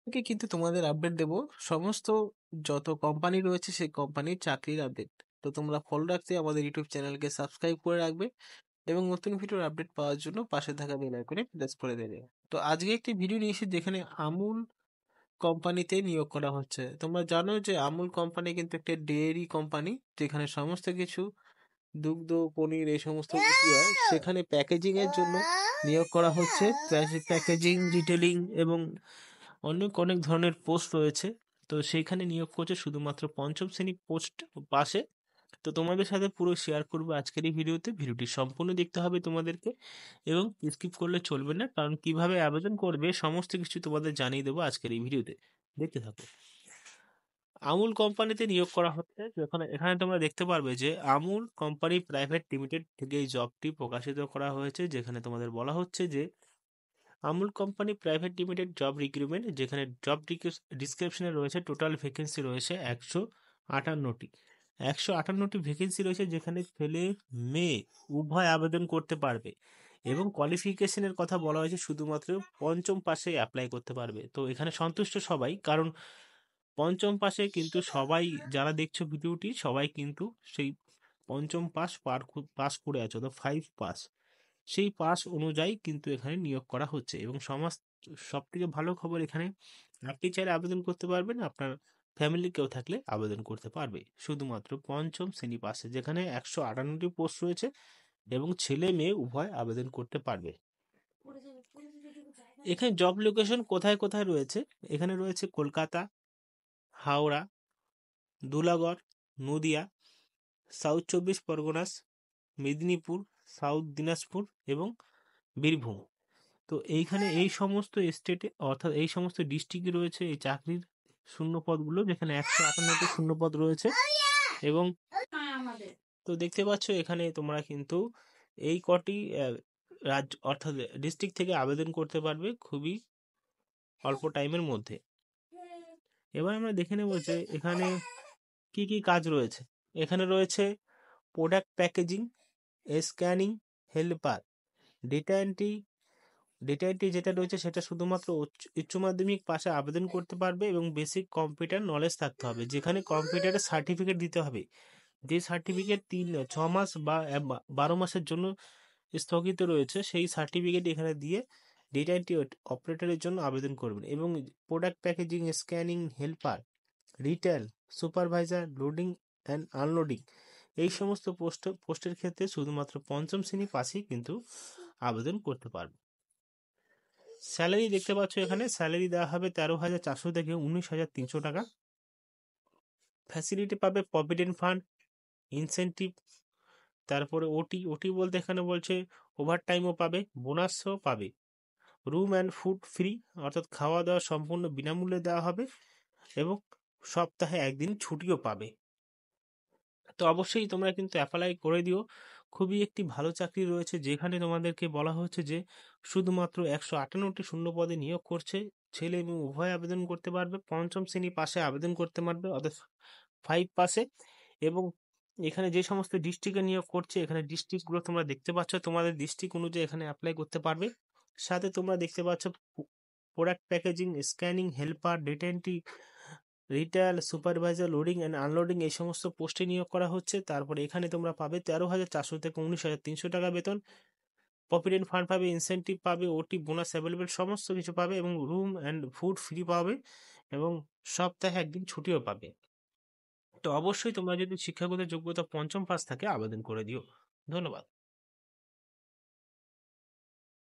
থেকে কিন্তু তোমাদের আপডেট দেব সমস্ত যত কোম্পানি রয়েছে সেই কোম্পানির চাকরির আপডেট। তো তোমরা ফলো রাখতে আমাদের ইউটিউব চ্যানেলকে সাবস্ক্রাইব করে রাখবে এবং নতুন ভিডিওর আপডেট পাওয়ার জন্য পাশে থাকা বেল আইকনে প্রেস করে দেবে। তো আজকে একটি ভিডিও নিয়ে এসেছি যেখানে আমুল কোম্পানিতে নিয়োগ করা হচ্ছে। তোমরা জানো যে আমুল কোম্পানি কিন্তু একটা ডেয়ারি কোম্পানি, যেখানে সমস্ত কিছু দুগ্ধ, পনির এই সমস্ত কিছু হয়। সেখানে প্যাকেজিং এর জন্য নিয়োগ করা হচ্ছে। প্যাকেজিং, রিটেলিং এবং অনেক অনেক ধরনের পোস্ট রয়েছে। তো সেইখানে নিয়োগ করছে শুধুমাত্র পঞ্চম শ্রেণী পোস্ট পাশে। তো তোমাদের সাথে পুরো শেয়ার করবো আজকের এই ভিডিওতে। ভিডিওটি সম্পূর্ণ দেখতে হবে তোমাদেরকে এবং স্কিপ করলে চলবে না, কারণ কিভাবে আবেদন করবে সমস্ত কিছু তোমাদের জানিয়ে দেবো আজকের এই ভিডিওতে। দেখতে থাকো। আমুল কোম্পানিতে নিয়োগ করা হচ্ছে, যেখানে এখানে তোমরা দেখতে পারবে যে আমুল কোম্পানি প্রাইভেট লিমিটেড থেকে এই জবটি প্রকাশিত করা হয়েছে, যেখানে তোমাদের বলা হচ্ছে যে Amul company private limited job recruitment, যেখানে জব ডিসক্রিপশনে রয়েছে টোটাল ভ্যাকেন্সি রয়েছে 158টি। 158টি ভ্যাকেন্সি রয়েছে, যেখানে ছেলে মেয়ে উভয় আবেদন করতে পারবে এবং কোয়ালিফিকেশনের কথা বলা হয়েছে শুধুমাত্র পঞ্চম পাশে অ্যাপ্লাই করতে পারবে। তো এখানে সন্তুষ্ট সবাই, কারণ পঞ্চম পাশে কিন্তু সবাই যারা দেখছো ভিডিওটি সবাই কিন্তু সেই পঞ্চম পাস করে আছো, তো 5 পাস, সেই পাস অনুযায়ী কিন্তু এখানে নিয়োগ করা হচ্ছে। এবং সব থেকে ভালো খবর, এখানে আপনি চাইলে আবেদন করতে পারবেন, আপনার ফ্যামিলি কেউ থাকলে আবেদন করতে পারবে শুধুমাত্র পঞ্চম শ্রেণী পাশে, যেখানে 158টি পোস্ট রয়েছে এবং ছেলে মেয়ে উভয় আবেদন করতে পারবে। এখানে জব লোকেশন কোথায় কোথায় রয়েছে, এখানে রয়েছে কলকাতা, হাওড়া, ধুলাগড়, নদিয়া, সাউথ 24 পরগনাস, মেদিনীপুর, সাউথ দিনাজপুর এবং বীরভূম। তো এইখানে এই সমস্ত স্টেটে অর্থাৎ এই সমস্ত ডিস্ট্রিক্টে রয়েছে এই চাকরির শূন্য পদগুলো, যেখানে 158টি শূন্য পদ রয়েছে। এবং তো দেখতে পাচ্ছ এখানে তোমরা কিন্তু এই কটি রাজ্য অর্থাৎ ডিস্ট্রিক্ট থেকে আবেদন করতে পারবে খুবই অল্প টাইমের মধ্যে। এবার আমরা দেখে নেব যে এখানে কি কি কাজ রয়েছে। এখানে রয়েছে product packaging, scanning, helper, data entry. Data entry যেটা রয়েছে সেটা শুধুমাত্র উচ্চ মাধ্যমিক পাশে আবেদন করতে পারবে এবং বেসিক কম্পিউটার নলেজ থাকতে হবে, যেখানে কম্পিউটারের সার্টিফিকেট দিতে হবে, যে সার্টিফিকেট 6 মাস বা 12 মাসের জন্য স্থগিত রয়েছে, সেই সার্টিফিকেট এখানে দিয়ে ডেটা এন্ট্রি অপারেটরের জন্য আবেদন করবেন। এবং product packaging, scanning, helper, retail, supervisor, loading and unloading, এই সমস্ত পোস্টের ক্ষেত্রে শুধুমাত্র পঞ্চম শ্রেণী পাশেই কিন্তু আবেদন করতে পারবে। স্যালারি দেখতে পাচ্ছ, এখানে স্যালারি দেওয়া হবে 13,400 থেকে 19,300 টাকা। ফ্যাসিলিটি পাবে প্রভিডেন্ট ফান্ড, ইনসেন্টিভ, তারপরে ওটি বলতে এখানে বলছে ওভারটাইমও পাবে, বোনাসও পাবে, রুম অ্যান্ড ফুড ফ্রি, অর্থাৎ খাওয়া দাওয়া সম্পূর্ণ বিনামূল্যে দেওয়া হবে এবং সপ্তাহে একদিন ছুটিও পাবে। তো অবশ্যই তোমরা কিন্তু অ্যাপ্লাই করে দিও। খুবই একটি ভালো চাকরি রয়েছে, যেখানে তোমাদেরকে বলা হচ্ছে যে শুধুমাত্র 158টি শূন্য পদে নিয়োগ করছে, ছেলে মেয়ে উভয় আবেদন করতে পারবে, পঞ্চম শ্রেণী পাশে আবেদন করতে পারবে, অর্থাৎ 5 পাসে। এবং এখানে যে সমস্ত ডিস্ট্রিক্টে নিয়োগ করছে, এখানে ডিস্ট্রিক্টগুলো তোমরা দেখতে পাচ্ছ, তোমাদের ডিস্ট্রিক্ট অনুযায়ী এখানে অ্যাপ্লাই করতে পারবে। সাথে তোমরা দেখতে পাচ্ছ product packaging, scanning, helper, data entry, retail, supervisor, loading and unloading, এই সমস্ত পোস্টে নিয়োগ করা হচ্ছে। তারপরে এখানে তোমরা পাবে 13,400 থেকে 19,300 টাকা বেতন, প্রভিডেন্ট ফান্ড পাবে, ইনসেন্টিভ পাবে, ওটি বোনাস অ্যাভেলেবেল সমস্ত কিছু পাবে এবং রুম অ্যান্ড ফুড ফ্রি পাবে এবং সপ্তাহে একদিন ছুটিও পাবে। তো অবশ্যই তোমরা যদি শিক্ষাগত যোগ্যতা পঞ্চম পাস থাকে আবেদন করে দিও। ধন্যবাদ।